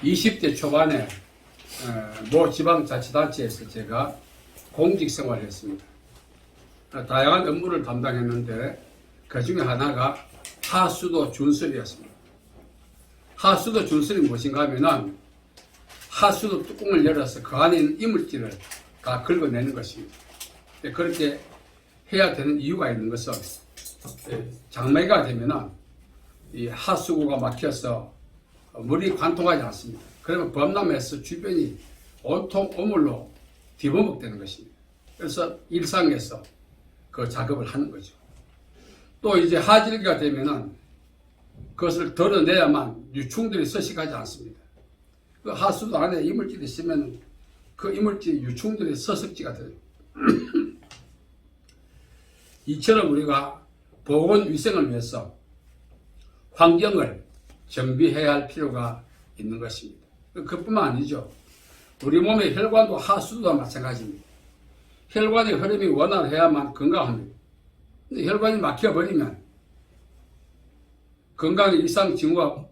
20대 초반에 모 지방자치단체에서 제가 공직생활을 했습니다. 다양한 업무를 담당했는데 그 중에 하나가 하수도 준설이었습니다. 하수도 준설이 무엇인가 하면은 하수도 뚜껑을 열어서 그 안에 있는 이물질을 다 긁어내는 것입니다. 그렇게 해야 되는 이유가 있는 것은 장마가 되면은 이 하수구가 막혀서 물이 관통하지 않습니다. 그러면 범람해서 주변이 온통 오물로 뒤범벅되는 것입니다. 그래서 일상에서 그 작업을 하는 거죠. 또 이제 하질기가 되면은 그것을 덜어내야만 유충들이 서식하지 않습니다. 그 하수도 안에 이물질이 있으면 그 이물질이 유충들의 서식지가 돼요. 이처럼 우리가 보건위생을 위해서 환경을 정비해야 할 필요가 있는 것입니다. 그뿐만 아니죠. 우리 몸의 혈관도 하수도와 마찬가지입니다. 혈관의 흐름이 원활해야만 건강합니다. 근데 혈관이 막혀버리면 건강에 이상 징후가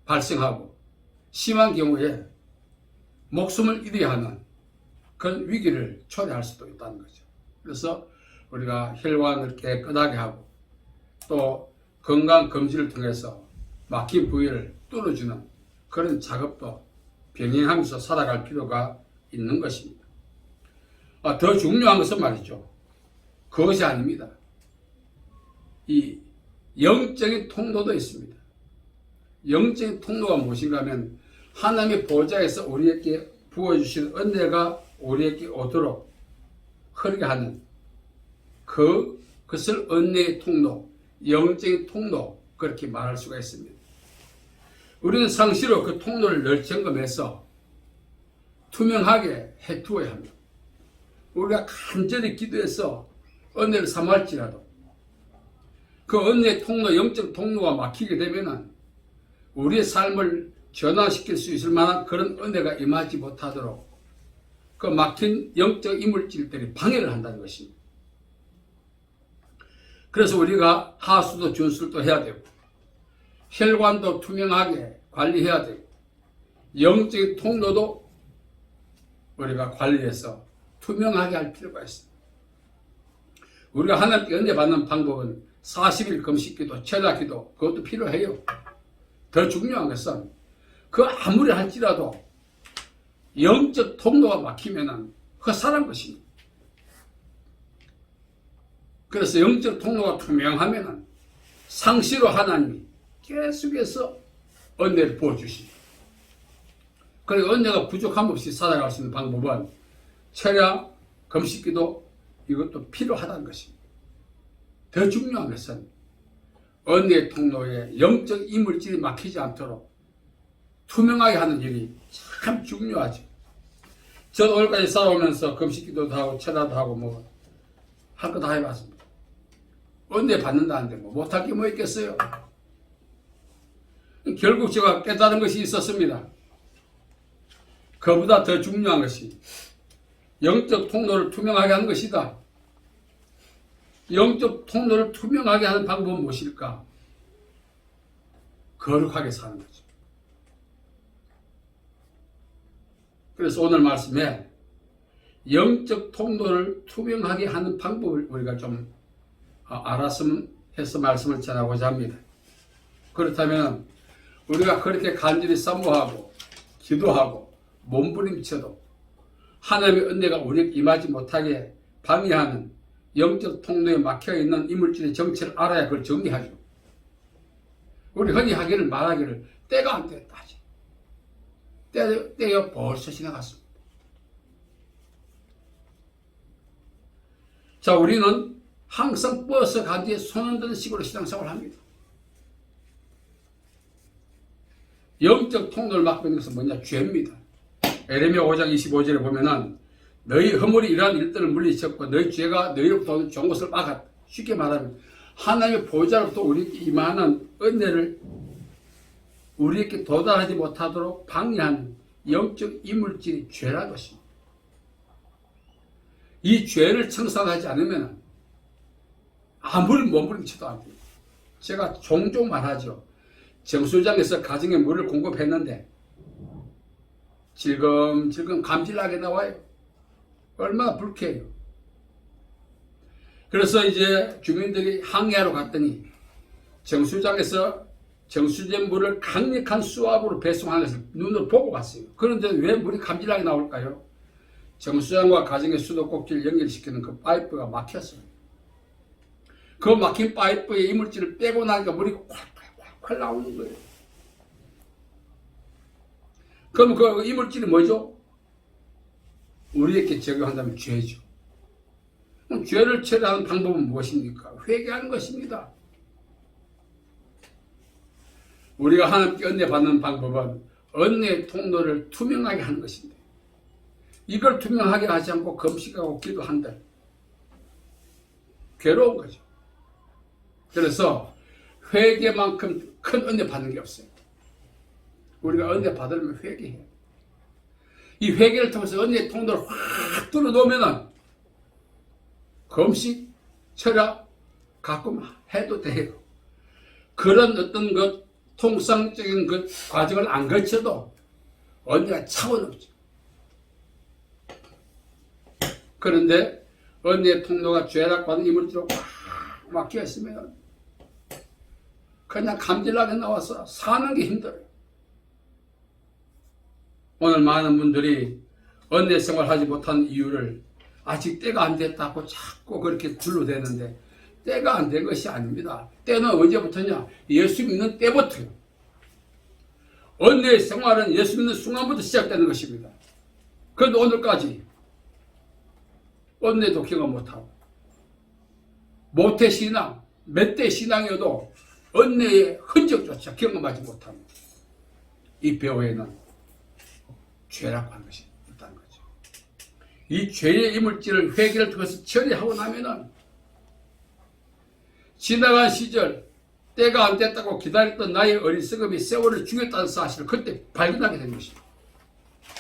발생하고 심한 경우에 목숨을 잃어야 하는 그런 위기를 초래할 수도 있다는 거죠. 그래서 우리가 혈관을 깨끗하게 하고 또 건강검진을 통해서 막힌 부위를 뚫어주는 그런 작업도 병행하면서 살아갈 필요가 있는 것입니다. 더 중요한 것은 말이죠. 그것이 아닙니다. 이 영적인 통로도 있습니다. 영적인 통로가 무엇인가 하면 하나님의 보좌에서 우리에게 부어주신 은혜가 우리에게 오도록 흐르게 하는 그것을 은혜의 통로, 영적인 통로 그렇게 말할 수가 있습니다. 우리는 상시로 그 통로를 늘 점검해서 투명하게 해두어야 합니다. 우리가 간절히 기도해서 은혜를 삼할지라도 그 은혜의 통로, 영적 통로가 막히게 되면은 우리의 삶을 전환시킬 수 있을 만한 그런 은혜가 임하지 못하도록 그 막힌 영적 이물질들이 방해를 한다는 것입니다. 그래서 우리가 하수도 준술도 해야 되고 혈관도 투명하게 관리해야 되고 영적인 통로도 우리가 관리해서 투명하게 할 필요가 있습니다. 우리가 하나님께 은혜 받는 방법은 40일 금식기도, 철야기도 그것도 필요해요. 더 중요한 것은 그 아무리 할지라도 영적 통로가 막히면은 헛살한 것입니다. 그래서 영적 통로가 투명하면은 상시로 하나님이 계속해서 은혜를 부어주시죠. 그리고 은혜가 부족함 없이 살아갈 수 있는 방법은 철야, 금식기도 이것도 필요하다는 것입니다. 더 중요한 것은 은혜의 통로에 영적 이물질이 막히지 않도록 투명하게 하는 일이 참 중요하죠. 저도 오늘까지 살아오면서 금식기도도 하고 철야도 하고 뭐 할 거 다 해봤습니다. 은혜 받는다는데 뭐 못할 게 뭐 있겠어요. 결국 제가 깨달은 것이 있었습니다. 그보다 더 중요한 것이 영적 통로를 투명하게 하는 것이다. 영적 통로를 투명하게 하는 방법은 무엇일까? 거룩하게 사는 거죠. 그래서 오늘 말씀에 영적 통로를 투명하게 하는 방법을 우리가 좀 알았으면 해서 말씀을 전하고자 합니다. 그렇다면 우리가 그렇게 간절히 사모하고 기도하고 몸부림쳐도 하나님의 은혜가 우리에게 임하지 못하게 방해하는 영적 통로에 막혀있는 이물질의 정체를 알아야 그걸 정리하죠. 우리 흔히 하기를 말하기를 때가 안 됐다 하지. 때가 벌써 지나갔습니다. 자, 우리는 항상 버스 간 뒤에 손 흔드는 식으로 신앙생활을 합니다. 영적 통로를 막고 있는 것은 뭐냐? 죄입니다. 에레미야 5장 25절에 보면은 너희 허물이 이러한 일들을 물리쳤고 너희 죄가 너희로부터 좋은 것을 막았다. 쉽게 말하면 하나님의 보좌로부터 우리에게 임하는 은혜를 우리에게 도달하지 못하도록 방해하는 영적 이물질이 죄라는 것입니다. 이 죄를 청산하지 않으면 아무리 몸부림쳐도 안 됩니다. 제가 종종 말하죠. 정수장에서 가정에 물을 공급했는데 질금질금 감질나게 나와요. 얼마나 불쾌해요. 그래서 이제 주민들이 항해하러 갔더니 정수장에서 정수된 물을 강력한 수압으로 배송하는 것을 눈으로 보고 갔어요. 그런데 왜 물이 감질나게 나올까요? 정수장과 가정의 수도꼭지를 연결시키는 그 파이프가 막혔어요. 그 막힌 파이프에 이물질을 빼고 나니까 물이 콸콸콸 나오는 거예요. 그럼 그 이물질이 뭐죠? 우리에게 적용한다면 죄죠. 그럼 죄를 처리하는 방법은 무엇입니까? 회개하는 것입니다. 우리가 하나님께 은혜 받는 방법은 은혜의 통로를 투명하게 하는 것인데 이걸 투명하게 하지 않고 금식하고 기도한다. 괴로운 거죠. 그래서 회개만큼 큰 은혜 받는 게 없어요. 우리가 은혜 받으려면 회개해요. 이 회개를 통해서 은혜의 통로를 확 뚫어놓으면 금식, 철야 가끔 해도 돼요. 그런 어떤 것 통상적인 그 과정을 안 거쳐도 은혜가 차원없죠. 그런데 은혜의 통로가 죄락받은 이물질로 꽉 막혀 있으면 그냥 감질나게 나와서 사는 게 힘들어요. 오늘 많은 분들이 은혜 생활하지 못한 이유를 아직 때가 안 됐다고 자꾸 그렇게 둘러대는데 때가 안 된 것이 아닙니다. 때는 언제부터냐? 예수 믿는 때부터요. 은혜의 생활은 예수 믿는 순간부터 시작되는 것입니다. 그런데 오늘까지 은혜도 경험 못하고 모태신앙, 멧대 신앙이어도 은혜의 흔적조차 경험하지 못합니다. 이 배후에는 죄라고 하는 것이 있다는 거죠. 이 죄의 이물질을 회개를 통해서 처리하고 나면은 지나간 시절 때가 안 됐다고 기다렸던 나의 어리석음이 세월을 죽였다는 사실을 그때 발견하게 된 것입니다.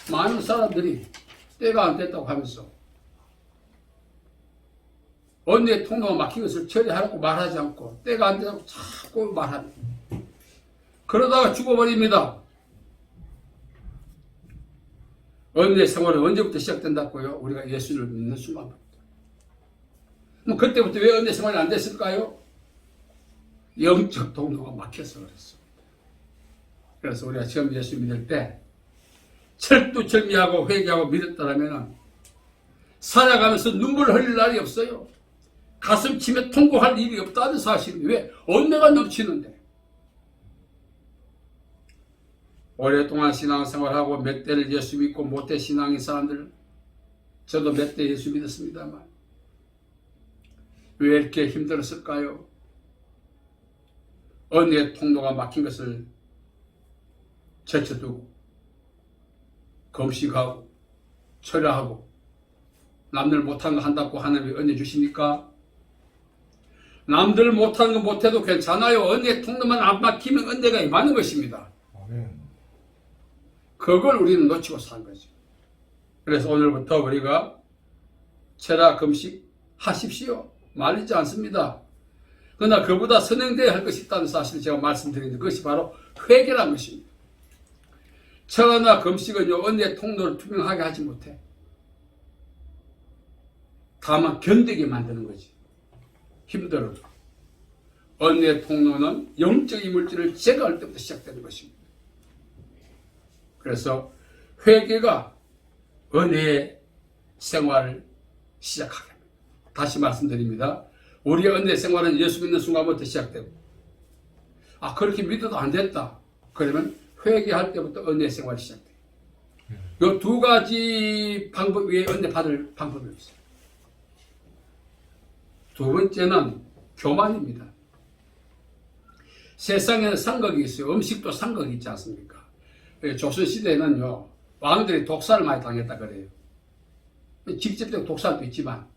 많은 사람들이 때가 안 됐다고 하면서 언니의 통로가 막힌 것을 처리하라고 말하지 않고 때가 안 된다고 자꾸 말하는 그러다가 죽어버립니다. 언니의 생활은 언제부터 시작된다고요? 우리가 예수를 믿는 순간부터. 그때부터 왜 언니 생활이 안 됐을까요? 영적 통로가 막혀서 그랬습니다. 그래서 우리가 처음 예수 믿을 때 철두철미하고 회개하고 믿었다면 살아가면서 눈물을 흘릴 날이 없어요. 가슴 치며 통곡할 일이 없다는 사실입니다. 왜? 은혜가 넘치는데. 오랫동안 신앙생활하고 몇 대를 예수 믿고 못해 신앙인 사람들, 저도 몇 대 예수 믿었습니다만 왜 이렇게 힘들었을까요? 은혜의 통로가 막힌 것을 제쳐두고 금식하고 철야하고 남들 못하는 거 한다고 하나님이 은혜 주십니까? 남들 못하는 거 못해도 괜찮아요. 은혜의 통로만 안 막히면 은혜가 임하는 것입니다. 그걸 우리는 놓치고 산 거죠. 그래서 오늘부터 우리가 철야 금식 하십시오. 말리지 않습니다. 그러나 그보다 선행되어야 할 것이 있다는 사실을 제가 말씀드리는데 그것이 바로 회개라는 것입니다. 철야나 금식은요, 은혜의 통로를 투명하게 하지 못해. 다만 견디게 만드는 거지. 힘들어도. 은혜의 통로는 영적 이물질을 제거할 때부터 시작되는 것입니다. 그래서 회개가 은혜의 생활을 시작하게 합니다. 다시 말씀드립니다. 우리의 은혜 생활은 예수 믿는 순간부터 시작되고 그렇게 믿어도 안 됐다. 그러면 회개할 때부터 은혜 생활이 시작돼요. 이 두 가지 방법 외에 은혜 받을 방법이 없어요. 두 번째는 교만입니다. 세상에는 상극이 있어요. 음식도 상극이 있지 않습니까? 조선시대에는요, 왕들이 독살을 많이 당했다 그래요. 직접적 독살도 있지만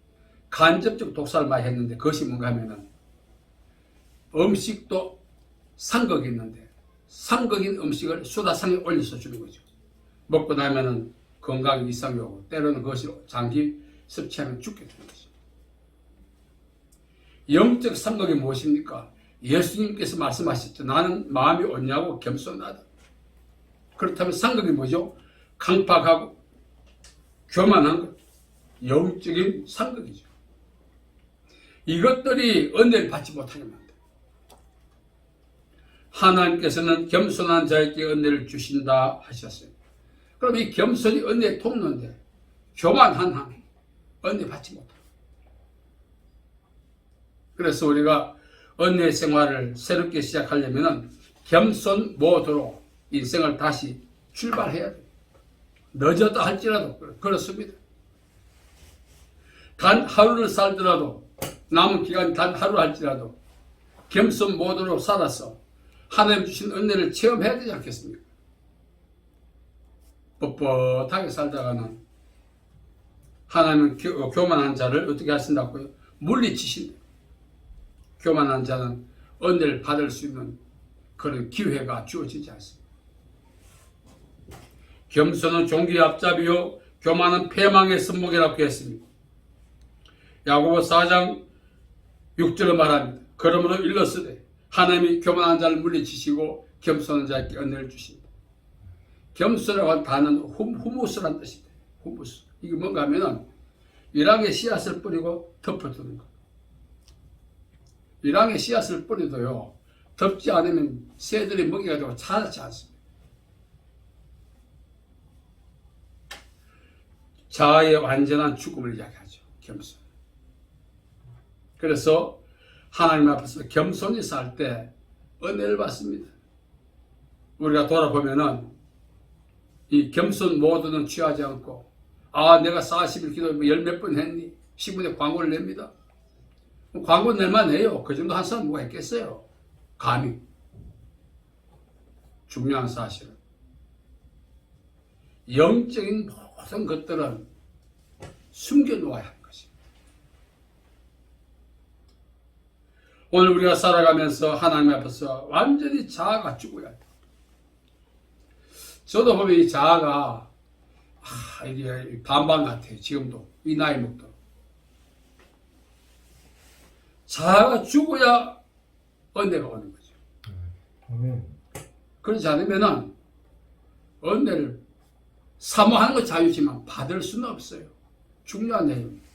간접적 독살을 많이 했는데 그것이 뭔가 하면은 음식도 상극이 있는데 상극인 음식을 수다상에 올려서 주는 거죠. 먹고 나면은 건강에 이상이 오고 때로는 그것이 장기 섭취하면 죽게 되는 거죠. 영적 상극이 무엇입니까? 예수님께서 말씀하셨죠. 나는 마음이 온유하고 겸손하다. 그렇다면 상극이 뭐죠? 강팍하고 교만한 것. 영적인 상극이죠. 이것들이 은혜를 받지 못하게 만듭니다. 하나님께서는 겸손한 자에게 은혜를 주신다 하셨어요. 그럼 이 겸손이 은혜의 통로인데 교만한 한 은혜 받지 못합니다. 그래서 우리가 은혜 생활을 새롭게 시작하려면 겸손 모드로 인생을 다시 출발해야 돼요. 늦었다 할지라도 그렇습니다. 단 하루를 살더라도 남은 기간 단 하루 할지라도 겸손 모드로 살아서 하나님 주신 은혜를 체험해야 되지 않겠습니까? 뻣뻣하게 살다가는 하나님은 교만한 자를 어떻게 하신다고요? 물리치신다. 교만한 자는 은혜를 받을 수 있는 그런 기회가 주어지지 않습니다. 겸손은 종기의 앞잡이요 교만은 패망의 선목이라고 했습니다. 야고보 4장 6절을 말합니다. 그러므로 일렀으되 하나님이 교만한 자를 물리치시고 겸손한 자에게 은혜를 주신다. 겸손이라고 한 단어는 후무스란 뜻입니다. 후무스. 이게 뭔가 하면은 일항에 씨앗을 뿌리고 덮어두는 것. 일항에 씨앗을 뿌리도요, 덮지 않으면 새들이 먹여가지고 자라지 않습니다. 자아의 완전한 죽음을 이야기하죠. 겸손. 그래서 하나님 앞에서 겸손히 살 때 은혜를 받습니다. 우리가 돌아보면은 이 겸손 모드는 취하지 않고 내가 40일 기도 열 몇 번 했니? 신문에 광고를 냅니다. 광고 낼만 해요. 그 정도 한 사람 뭐가 있겠어요? 감히. 중요한 사실은 영적인 모든 것들은 숨겨놓아야 하는 것입니다. 오늘 우리가 살아가면서 하나님 앞에서 완전히 자아가 죽어야 돼요. 저도 보면 이 자아가 이게 반반 같아요. 지금도 이 나이 먹도록 자아가 죽어야 은혜가 오는 거죠. 그렇지 않으면은 은혜를 사모하는 건 자유지만 받을 수는 없어요. 중요한 내용입니다.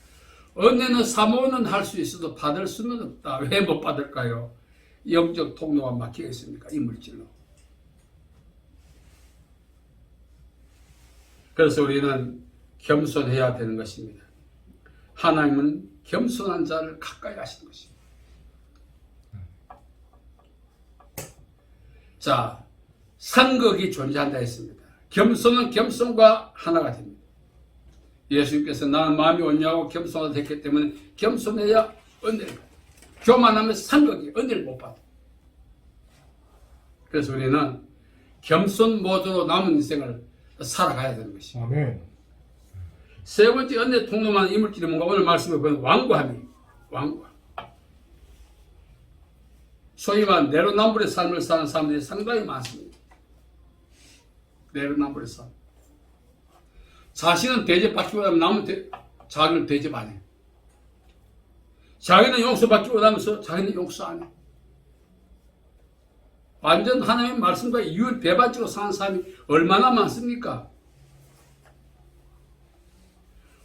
은혜는 사모는 할 수 있어도 받을 수는 없다. 왜 못 받을까요? 영적 통로가 막혀 있습니까? 이 물질로. 그래서 우리는 겸손해야 되는 것입니다. 하나님은 겸손한 자를 가까이 하시는 것입니다. 자, 상극이 존재한다 했습니다. 겸손은 겸손과 하나가 됩니다. 예수님께서 나는 마음이 온유하고 겸손하다 했기 때문에 겸손해야 은혜를 받아요. 교만하면 상극이 은혜를 못 받아요. 그래서 우리는 겸손 모드로 남은 인생을 살아가야 되는 것입니다. 아멘. 세 번째 은혜 통로만 이물질이 뭔가 오늘 말씀해 보면 완고함이 완고. 소위 말하는 내로남불의 삶을 사는 사람들이 상당히 많습니다. 내로남불의 삶. 자신은 대접받지 못하면 남은 자기를 대접 안 해. 자기는 용서받지 못하면서 자기는 용서 안 해. 완전 하나님의 말씀과 이율 배반적으로 사는 사람이 얼마나 많습니까?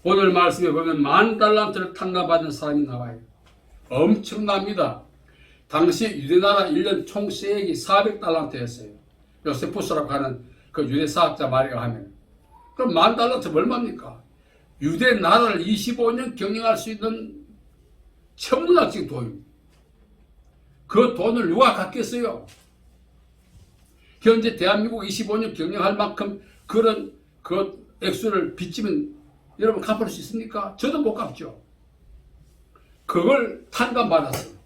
오늘 말씀에 보면 10,000달란트를 탕감받은 사람이 나와요. 엄청납니다. 당시 유대나라 1년 총세액이 400달란트였어요. 요세푸스라고 하는 그 유대 사학자 말이가 하면. 그럼 10,000달란트 얼마입니까? 유대 나라를 25년 경영할 수 있는 천문학적 돈입니다. 그 돈을 누가 갖겠어요? 현재 대한민국 25년 경영할 만큼 그런 그 액수를 빚지면 여러분 갚을 수 있습니까? 저도 못 갚죠. 그걸 탕감받았어요.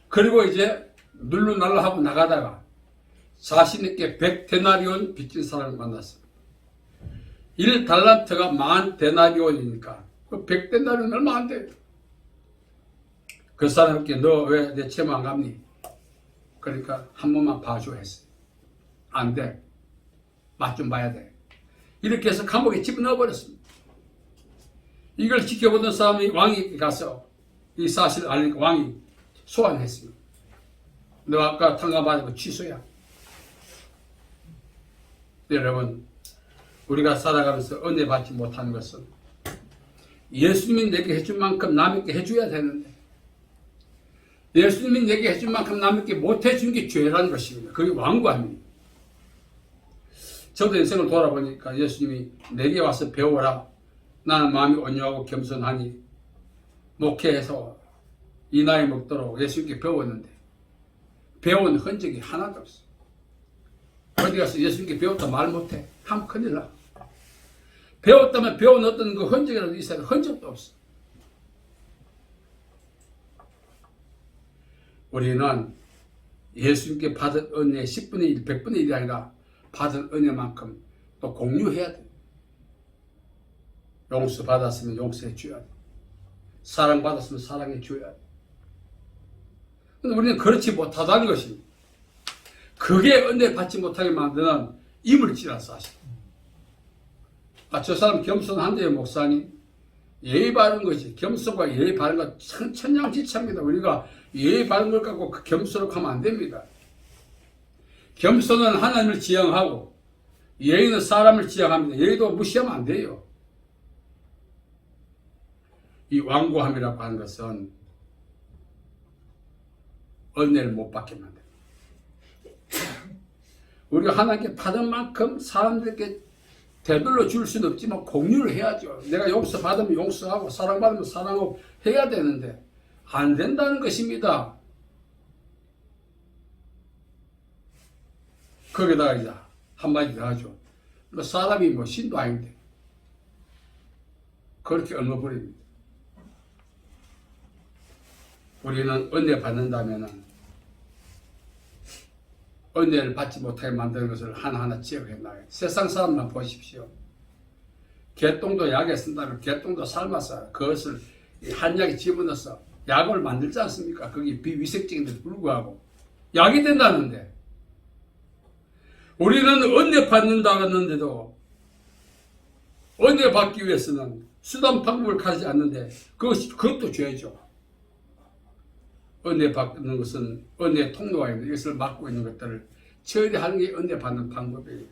그리고 이제 눌루날라 하고 나가다가 자신에게 100데나리온 빚진 사람을 만났습니다. 1달란트가 10,000데나리온이니까 그 100데나리온 얼마 안 돼요. 그 사람께 너 왜 내 채무 안 갚니? 그러니까 한 번만 봐줘 했어요. 안 돼. 맛 좀 봐야 돼. 이렇게 해서 감옥에 집어넣어버렸습니다. 이걸 지켜보던 사람이 왕이 가서 이 사실을 알리니까 왕이 소환했습니다. 너 아까 탕감받은 거 취소야. 여러분, 우리가 살아가면서 은혜 받지 못하는 것은 예수님이 내게 해준 만큼 남에게 해줘야 되는데, 예수님이 내게 해준 만큼 남에게 못 해준 게 죄라는 것입니다. 그게 완고함입니다. 저도 인생을 돌아보니까 예수님이 내게 와서 배워라. 나는 마음이 온유하고 겸손하니 목회해서 이 나이 먹도록 예수님께 배웠는데 배운 흔적이 하나도 없어. 어디 가서 예수님께 배웠다 말 못해. 하면 큰일 나. 배웠다면 배운 어떤 그 흔적이라도 있어야 돼. 흔적도 없어. 우리는 예수님께 받은 은혜 10분의 1, 100분의 1이 아니라 받은 은혜만큼 또 공유해야 돼. 용서 받았으면 용서해 줘야 돼. 사랑 받았으면 사랑해 줘야 돼. 근데 우리는 그렇지 못하다는 것입니다. 그게 은혜 받지 못하게 만드는 이물질한 사실. 저 사람 겸손한데요, 목사님. 예의 바른 것이, 겸손과 예의 바른 것 천냥지차입니다. 우리가 예의 바른 걸 갖고 그 겸손하게 하면 안 됩니다. 겸손은 하나님을 지향하고 예의는 사람을 지향합니다. 예의도 무시하면 안 돼요. 이 완고함이라고 하는 것은 은혜를 못 받게 만듭니다. 우리가 하나님께 받은 만큼 사람들에게 대별로 줄 수는 없지만 공유를 해야죠. 내가 용서 받으면 용서하고 사랑받으면 사랑하고 해야 되는데 안 된다는 것입니다. 거기다가 이제 한마디 더 하죠. 사람이 뭐 신도 아닌데 그렇게 얽어버립니다. 우리는 은혜 받는다면은 은혜를 받지 못하게 만드는 것을 하나하나 지적해 나가요. 세상 사람만 보십시오. 개똥도 약에 쓴다면 개똥도 삶아서 그것을 한약에 집어넣어서 약을 만들지 않습니까? 그게 비위생적인데도 불구하고 약이 된다는데 우리는 은혜 받는다 했는데도 은혜 받기 위해서는 수단 방법을 가지지 않는데 그것도 죄죠. 은혜 받는 것은 은혜 통로가 있는 이것을 막고 있는 것들을 처리하는 게 은혜 받는 방법이에요.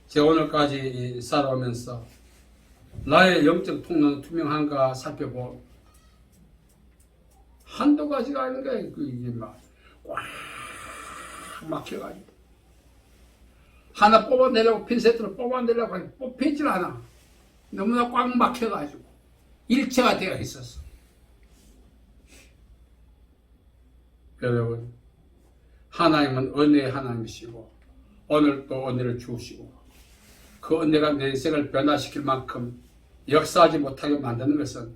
제가 오늘까지 살아오면서 나의 영적 통로는 투명한가 살펴보 한두 가지가 아닌 거예요. 이게 막 꽉 막혀가지고 하나 뽑아내려고 핀셋으로 뽑아내려고 하니 뽑히질 않아. 너무나 꽉 막혀가지고 일체가 되어 있었어. 여러분, 하나님은 은혜의 하나님이시고 오늘 또 은혜를 주시고 그 은혜가 내 인생을 변화시킬 만큼 역사하지 못하게 만드는 것은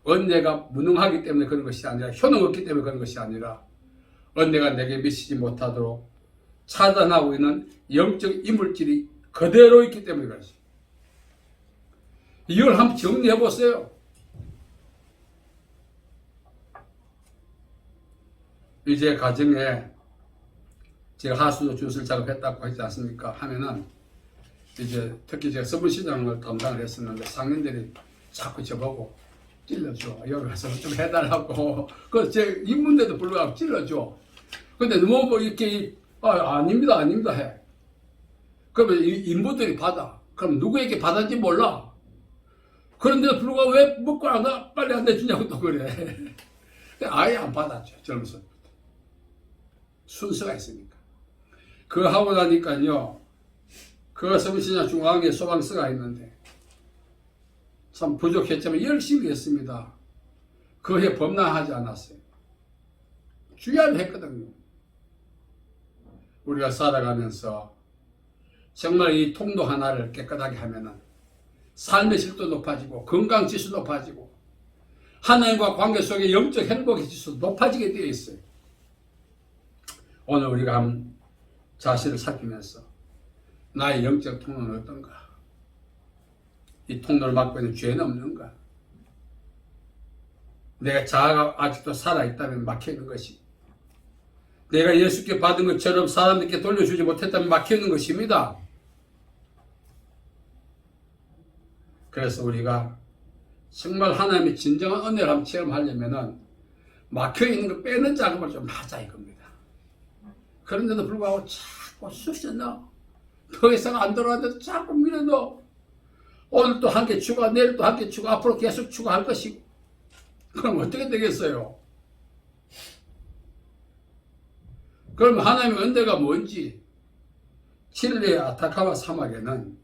은혜가 무능하기 때문에 그런 것이 아니라 효능 없기 때문에 그런 것이 아니라 은혜가 내게 미치지 못하도록 차단하고 있는 영적 이물질이 그대로 있기 때문에 그렇지. 이걸 한번 정리해 보세요. 이제 가정에 제가 하수도 주술 작업했다고 하지 않습니까? 하면은 이제 특히 제가 서울시장을 담당을 했었는데 상인들이 자꾸 저보고 찔러줘. 여기 가서 좀 해달라고. 그 제 입문데도 불구하고 찔러줘. 근데 너무 뭐 이렇게 아닙니다 해. 그러면 인부들이 받아. 그럼 누구에게 받았는지 몰라. 그런데도 불구하고 왜 먹고 빨리 안 내주냐고 또 그래. 아예 안 받았죠. 젊어서. 순서가 있으니까. 그거 하고 나니까요, 그 서울시장 중앙에 소방서가 있는데, 참 부족했지만 열심히 했습니다. 그 해 범람하지 않았어요. 주야를 했거든요. 우리가 살아가면서 정말 이 통도 하나를 깨끗하게 하면은 삶의 질도 높아지고, 건강 지수 높아지고, 하나님과 관계 속에 영적 행복의 지수 높아지게 되어 있어요. 오늘 우리가 한 자신을 살피면서 나의 영적 통로는 어떤가? 이 통로를 막고 있는 죄는 없는가? 내가 자아가 아직도 살아있다면 막혀있는 것이, 내가 예수께 받은 것처럼 사람들께 돌려주지 못했다면 막혀있는 것입니다. 그래서 우리가 정말 하나님의 진정한 은혜를 한번 체험하려면은 막혀있는 거 빼는 작업을 좀 하자 이겁니다. 그런데도 불구하고 자꾸 쑤셔 넣어. 더 이상 안 들어왔는데도 자꾸 밀어 넣어. 오늘 또 한 개 추가, 내일 또 한 개 추가, 앞으로 계속 추가할 것이고. 그럼 어떻게 되겠어요? 그럼 하나님의 은혜가 뭔지, 칠레의 아타카마 사막에는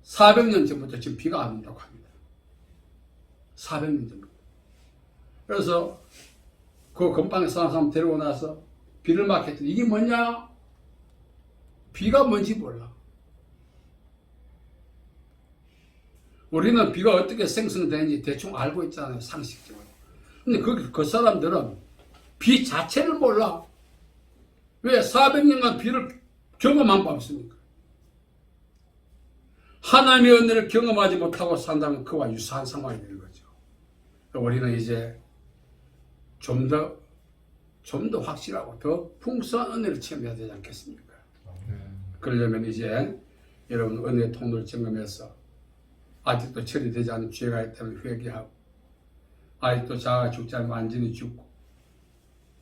400년 전부터 지금 비가 안 온다고 합니다. 400년 전부터. 그래서 그 건방에 사는 사람 데리고 나서 비를 맞겠더니 이게 뭐냐? 비가 뭔지 몰라. 우리는 비가 어떻게 생성되는지 대충 알고 있잖아요, 상식적으로. 근데 그 사람들은 비 자체를 몰라. 왜? 400년간 비를 경험한 바 없습니까? 하나님의 은혜를 경험하지 못하고 산다면 그와 유사한 상황이 되는 거죠. 우리는 이제 좀 더 확실하고 더 풍성한 은혜를 체험해야 되지 않겠습니까? 그러려면 이제 여러분 은혜의 통로를 점검해서 아직도 처리되지 않은 죄가 있다면 회개하고, 아직도 자아가 죽지 않으면 완전히 죽고,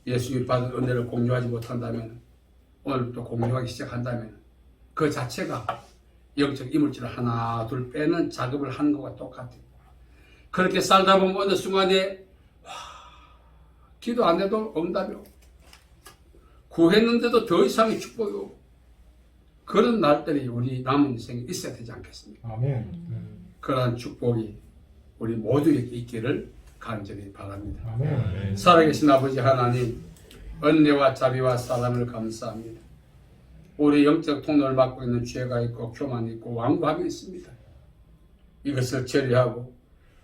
예수님이 받은 은혜를 공유하지 못한다면, 오늘부터 공유하기 시작한다면 그 자체가 영적 이물질을 하나 둘 빼는 작업을 하는 것과 똑같아요. 그렇게 살다 보면 어느 순간에 기도 안 해도 응답이 오고, 구했는데도 더 이상의 축복이 오고, 그런 날들이 우리 남은 인생에 있어야 되지 않겠습니까? 아멘. 그러한 축복이 우리 모두에게 있기를 간절히 바랍니다. 아멘. 살아계신 아버지 하나님, 은혜와 자비와 사랑을 감사합니다. 우리 영적 통로를 막고 있는 죄가 있고 교만이 있고 완고함이 있습니다. 이것을 처리하고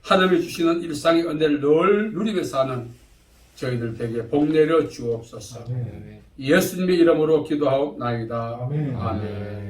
하나님이 주시는 일상의 은혜를 늘 누리며 사는 저희들 에게 복 내려 주옵소서. 아멘. 예수님의 이름으로 기도하옵나이다. 아멘. 아멘.